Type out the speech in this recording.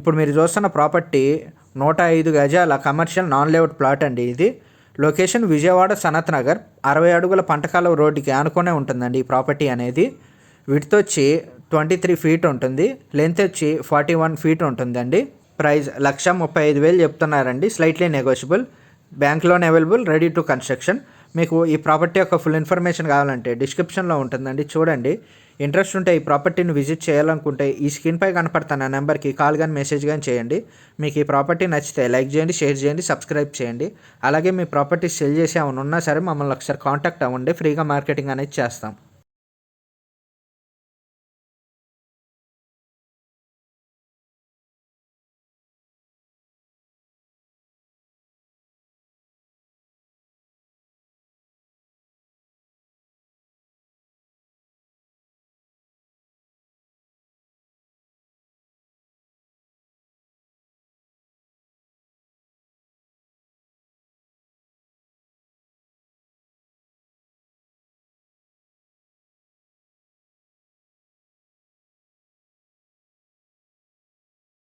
ఇప్పుడు మీరు చూస్తున్న ప్రాపర్టీ 105 గజాల కమర్షియల్ నాన్ లేఅవుట్ ప్లాట్ అండి. ఇది లొకేషన్ విజయవాడ సనత్ నగర్, 60 అడుగుల పంటకాలువ రోడ్డుకి ఆనుకునే ఉంటుందండి ఈ ప్రాపర్టీ అనేది. విడ్త్ వచ్చి 23 ఫీట్ ఉంటుంది, లెంత్ వచ్చి 41 ఫీట్ ఉంటుందండి. ప్రైస్ 1,35,000 చెప్తున్నారండి, slightly negotiable. Bank loan available, ready to construction. మీకు ఈ ప్రాపర్టీ యొక్క ఫుల్ ఇన్ఫర్మేషన్ కావాలంటే డిస్క్రిప్షన్లో ఉంటుందండి, చూడండి. ఇంట్రెస్ట్ ఉంటే ఈ ప్రాపర్టీని విజిట్ చేయాలనుకుంటే ఈ స్క్రీన్పై కనపడుతున్న నెంబర్కి కాల్ కానీ మెసేజ్ కానీ చేయండి. మీకు ఈ ప్రాపర్టీ నచ్చితే లైక్ చేయండి, షేర్ చేయండి, సబ్స్క్రైబ్ చేయండి. అలాగే మీ ప్రాపర్టీ సెల్ చేసి ఏమైనా ఉన్నా సరే మమ్మల్ని ఒకసారి కాంటాక్ట్ అవ్వండి, ఫ్రీగా మార్కెటింగ్ అనేది చేస్తాం.